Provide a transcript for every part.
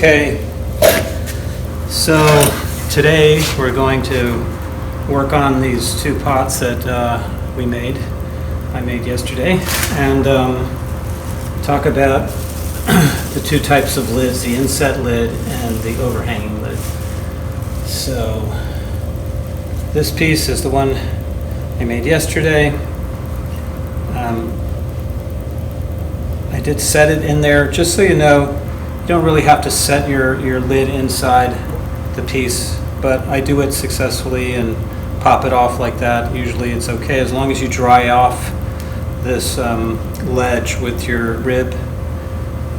Okay, so today we're going to work on these two pots that I made yesterday, and talk about the two types of lids, the inset lid and the overhanging lid. So this piece is the one I made yesterday. I did set it in there, just so you know, you don't really have to set your lid inside the piece, but I do it successfully and pop it off like that. Usually it's okay as long as you dry off this ledge with your rib.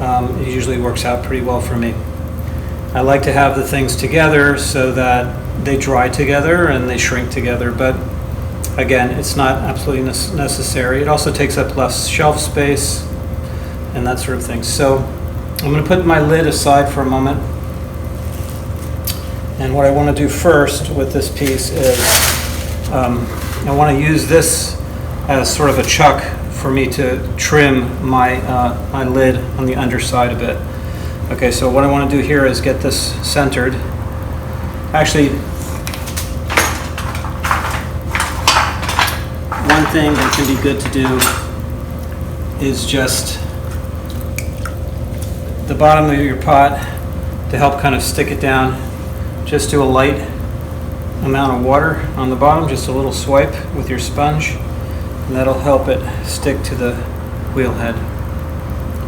It usually works out pretty well for me. I like to have the things together so that they dry together and they shrink together, but again, it's not absolutely necessary. It also takes up less shelf space and that sort of thing. So I'm going to put my lid aside for a moment. And what I want to do first with this piece is I want to use this as sort of a chuck for me to trim my lid on the underside a bit. Okay, so what I want to do here is get this centered. Actually, one thing that can be good to do is just the bottom of your pot, to help kind of stick it down. Just do a light amount of water on the bottom, just a little swipe with your sponge, and that'll help it stick to the wheel head.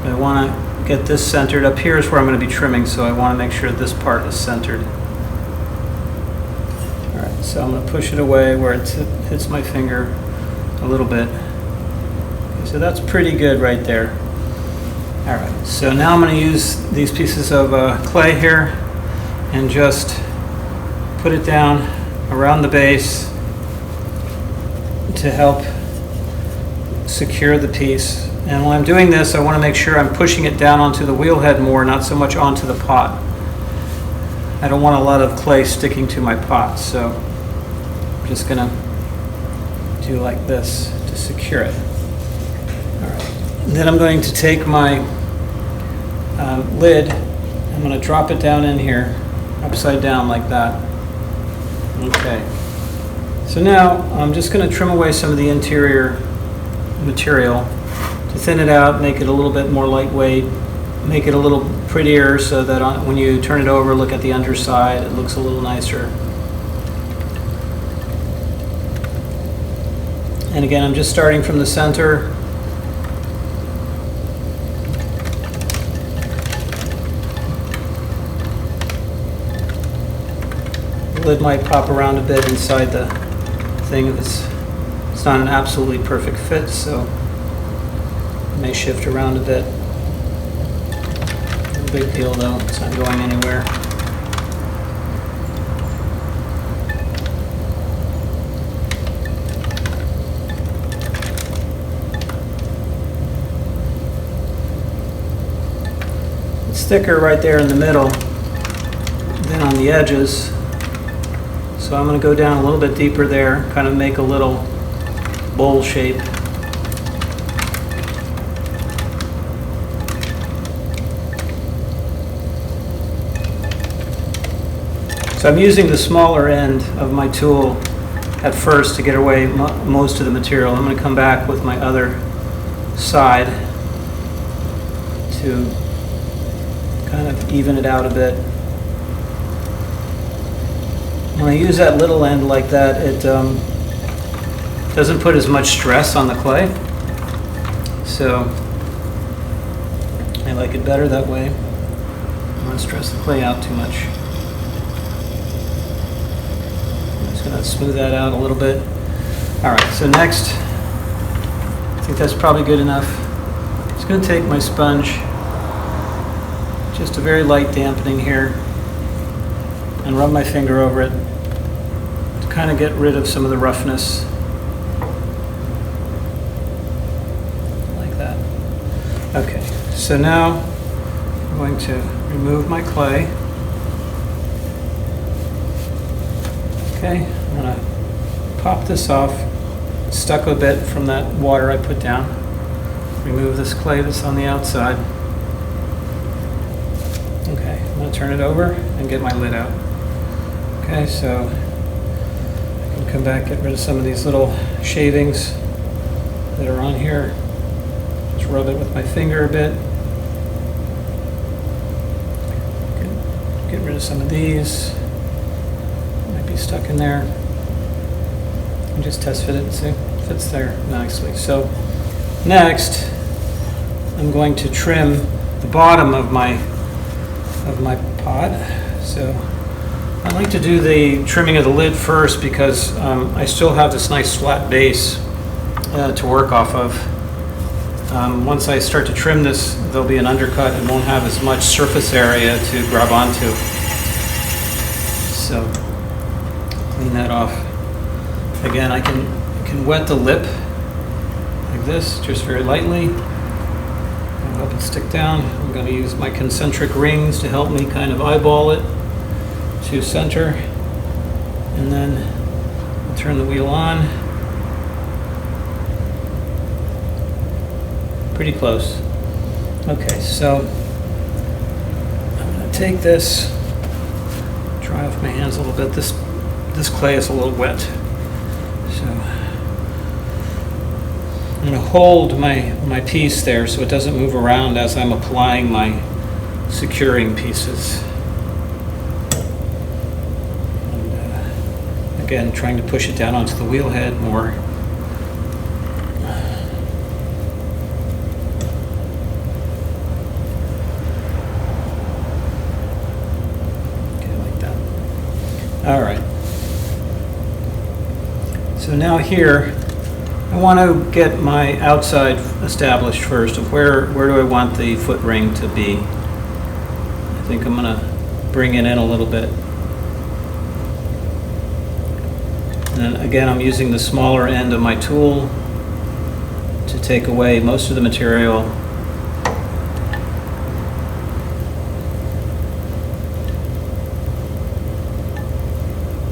I want to get this centered. Up here is where I'm going to be trimming, so I want to make sure this part is centered. Alright, so I'm going to push it away where it hits my finger a little bit. Okay, so that's pretty good right there. Alright, so now I'm going to use these pieces of clay here and just put it down around the base to help secure the piece. And when I'm doing this, I want to make sure I'm pushing it down onto the wheel head more, not so much onto the pot. I don't want a lot of clay sticking to my pot, so I'm just going to do like this to secure it. Alright, then I'm going to take my lid, I'm going to drop it down in here, upside down like that. Okay. So now I'm just going to trim away some of the interior material to thin it out, make it a little bit more lightweight, make it a little prettier so that when you turn it over, look at the underside, it looks a little nicer. And again, I'm just starting from the center. The lid might pop around a bit inside the thing if it's not an absolutely perfect fit, so it may shift around a bit. No big deal though, it's not going anywhere. It's thicker right there in the middle than on the edges. So I'm going to go down a little bit deeper there, kind of make a little bowl shape. So I'm using the smaller end of my tool at first to get away most of the material. I'm going to come back with my other side to kind of even it out a bit. When I use that little end like that, it doesn't put as much stress on the clay, so I like it better that way. I don't want to stress the clay out too much. I'm just going to smooth that out a little bit. Alright, so next, I think that's probably good enough. I'm just going to take my sponge, just a very light dampening here, and rub my finger over it to kind of get rid of some of the roughness. Like that. Okay, so now I'm going to remove my clay. Okay, I'm going to pop this off. It's stuck a bit from that water I put down. Remove this clay that's on the outside. Okay, I'm going going to turn it over and get my lid out. Okay, so I can come back, get rid of some of these little shavings that are on here. Just rub it with my finger a bit. Get rid of some of these. Might be stuck in there. And just test fit it and see if it fits there nicely. So next, I'm going to trim the bottom of my pot. So I like to do the trimming of the lid first because I still have this nice flat base to work off of. Once I start to trim this, there'll be an undercut and won't have as much surface area to grab onto. So clean that off. Again, I can wet the lip like this, just very lightly. I'll help it stick down. I'm going to use my concentric rings to help me kind of eyeball it to center. And then I'll turn the wheel on. Pretty close. Okay, so I'm going to take this, dry off my hands a little bit. This clay is a little wet. So I'm going to hold my piece there so it doesn't move around as I'm applying my securing pieces. And again, trying to push it down onto the wheel head more. Okay, like that. All right. So now here, I want to get my outside established first of where do I want the foot ring to be. I think I'm going to bring it in a little bit. And then again, I'm using the smaller end of my tool to take away most of the material.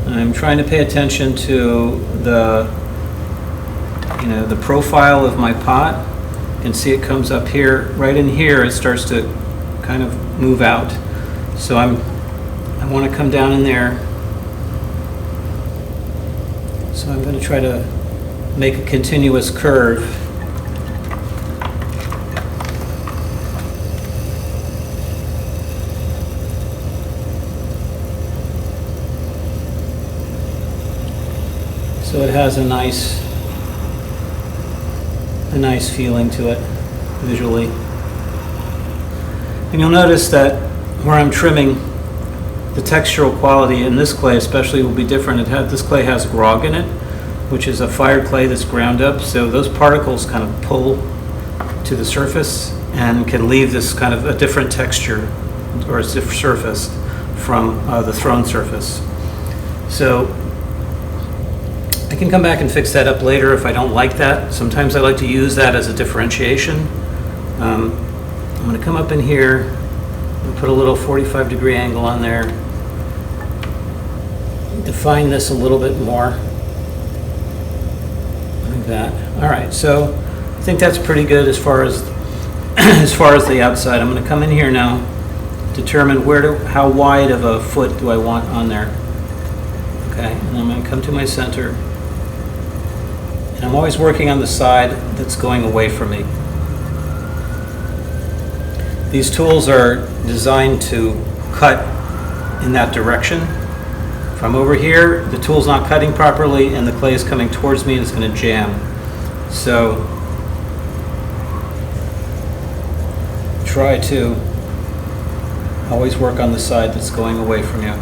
I'm trying to pay attention to the profile of my pot. You can see it comes up here. Right in here, it starts to kind of move out. So I want to come down in there. So I'm going to try to make a continuous curve. So it has a nice feeling to it visually. And you'll notice that where I'm trimming, the textural quality in this clay especially will be different. This clay has grog in it, which is a fired clay that's ground up, so those particles kind of pull to the surface and can leave this kind of a different texture or a different surface from the thrown surface. So I can come back and fix that up later if I don't like that. Sometimes I like to use that as a differentiation. I'm going to come up in here and put a little 45-degree angle on there. Define this a little bit more. Like that. All right, so I think that's pretty good as far as the outside. I'm going to come in here now, determine how wide of a foot do I want on there. Okay, and I'm going to come to my center. And I'm always working on the side that's going away from me. These tools are designed to cut in that direction. If I'm over here, the tool's not cutting properly and the clay is coming towards me and it's going to jam. So try to always work on the side that's going away from you.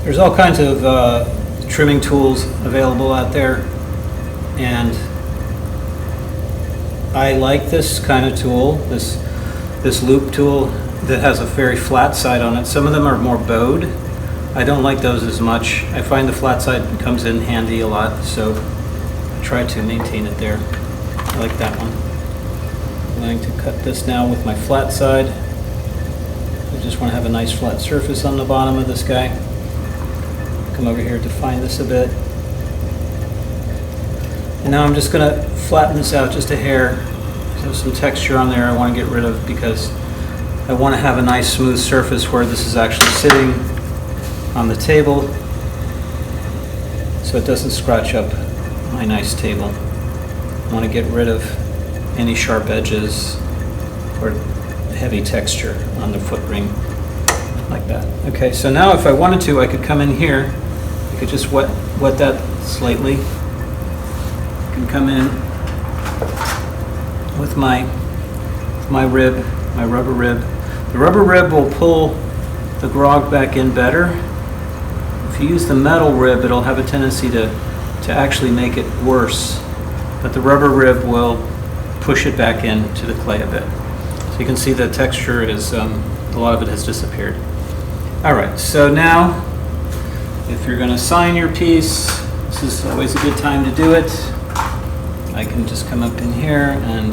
There's all kinds of trimming tools available out there, and I like this kind of tool, this loop tool that has a very flat side on it. Some of them are more bowed, I don't like those as much. I find the flat side comes in handy a lot, so I try to maintain it there. I like that one. I'm going to cut this now with my flat side. I just want to have a nice flat surface on the bottom of this guy. Come over here to define this a bit. And now I'm just going to flatten this out just a hair. There's some texture on there I want to get rid of because I want to have a nice smooth surface where this is actually sitting on the table so it doesn't scratch up my nice table. I want to get rid of any sharp edges or heavy texture on the foot ring like that. Okay, so now if I wanted to, I could come in here. I could just wet that slightly. I can come in with my rib, my rubber rib. The rubber rib will pull the grog back in better. If you use the metal rib, it'll have a tendency to actually make it worse. But the rubber rib will push it back into the clay a bit. So you can see the texture is, a lot of it has disappeared. All right, so now, if you're gonna sign your piece, this is always a good time to do it. I can just come up in here and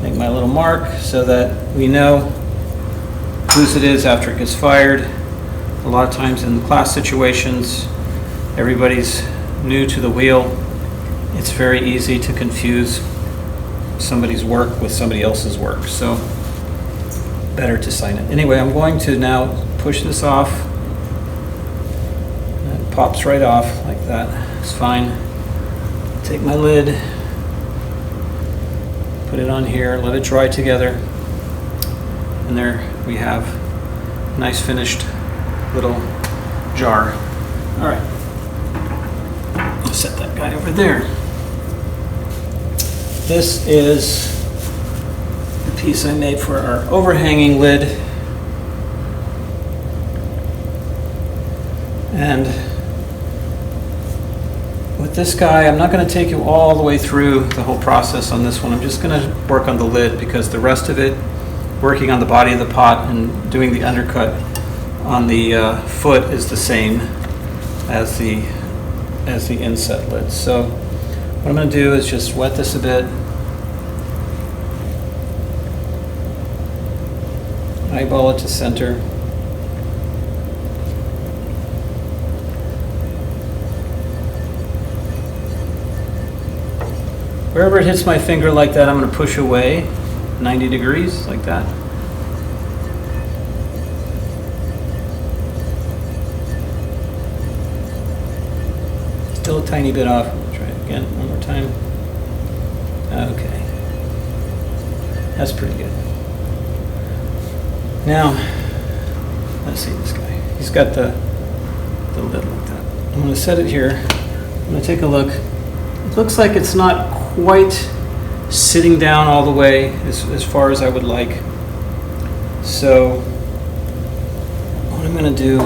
make my little mark so that we know whose it is after it gets fired. A lot of times in class situations, everybody's new to the wheel. It's very easy to confuse somebody's work with somebody else's work, so better to sign it. Anyway, I'm going to now push this off. It pops right off like that. It's fine. Take my lid, put it on here, let it dry together, and there we have a nice finished little jar. All right, I'll set that guy over there. This is the piece I made for our overhanging lid, and with this guy, I'm not going to take you all the way through the whole process on this one. I'm just going to work on the lid because the rest of it, working on the body of the pot and doing the undercut on the foot, is the same as the inset lid. So what I'm going to do is just wet this a bit. Eyeball it to center. Wherever it hits my finger like that, I'm going to push away 90 degrees like that. Still a tiny bit off. Try it again one more time. Okay. That's pretty good. Now, let's see this guy. He's got the lid like that. I'm going to set it here. I'm going to take a look. It looks like it's not quite sitting down all the way as far as I would like. So what I'm going to do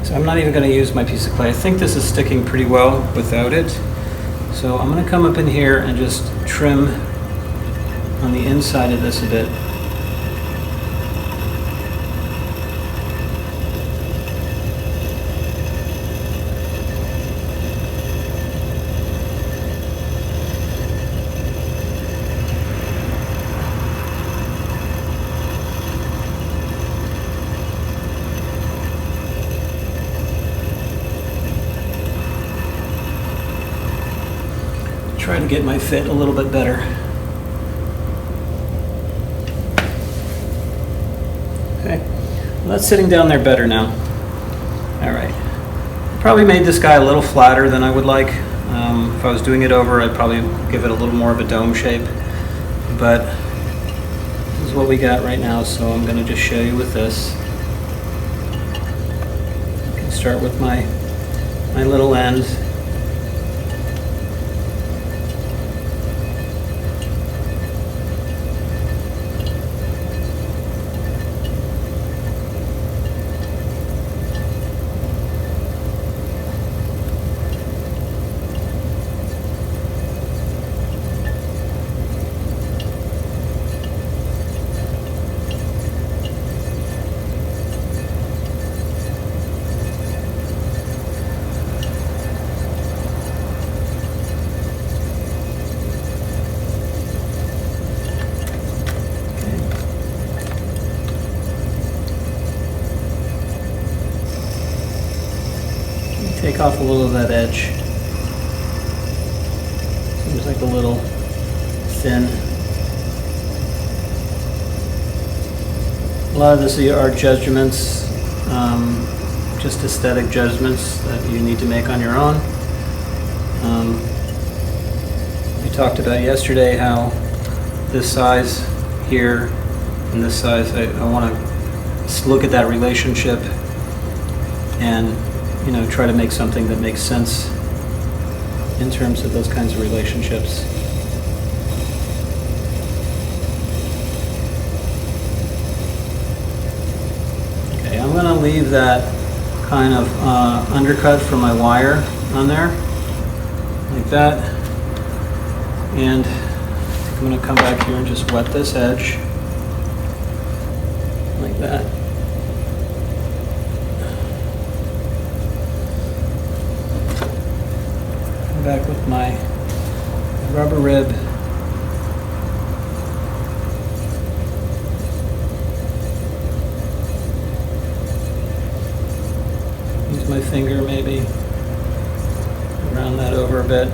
is I'm not even going to use my piece of clay. I think this is sticking pretty well without it. So I'm going to come up in here and just trim on the inside of this a bit. Try to get my fit a little bit better. Okay, well, that's sitting down there better now. All right, probably made this guy a little flatter than I would like. If I was doing it over, I'd probably give it a little more of a dome shape, but this is what we got right now, so I'm going to just show you with this. I can start with my little end. take off a little of that edge. Seems like a little thin. A lot of this are judgments, just aesthetic judgments that you need to make on your own. We talked about yesterday how this size here and this size, I want to look at that relationship and, you know, try to make something that makes sense in terms of those kinds of relationships. Okay, I'm going to leave that kind of undercut for my wire on there, like that. And I'm going to come back here and just wet this edge, like that. Come back with my rubber rib. Use my finger maybe, round that over a bit.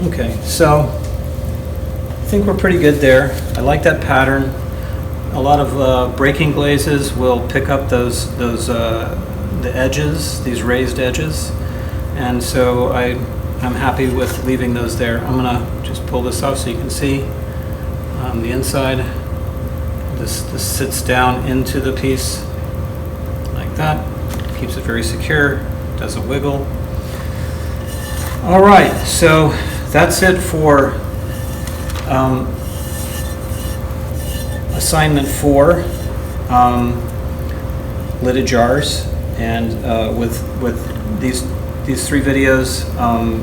Okay, so I think we're pretty good there. I like that pattern. A lot of breaking glazes will pick up the edges, these raised edges, and so I'm happy with leaving those there. I'm gonna just pull this off so you can see the inside. This sits down into the piece like that. Keeps it very secure. Doesn't wiggle. All right, so that's it for assignment 4, lidded jars. And with these 3 videos,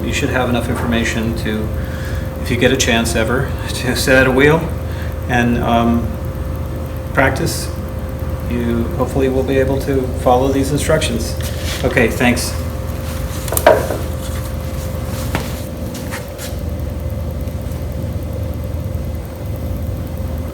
you should have enough information to, if you get a chance ever, to sit at a wheel and practice. You hopefully will be able to follow these instructions. Okay, thanks.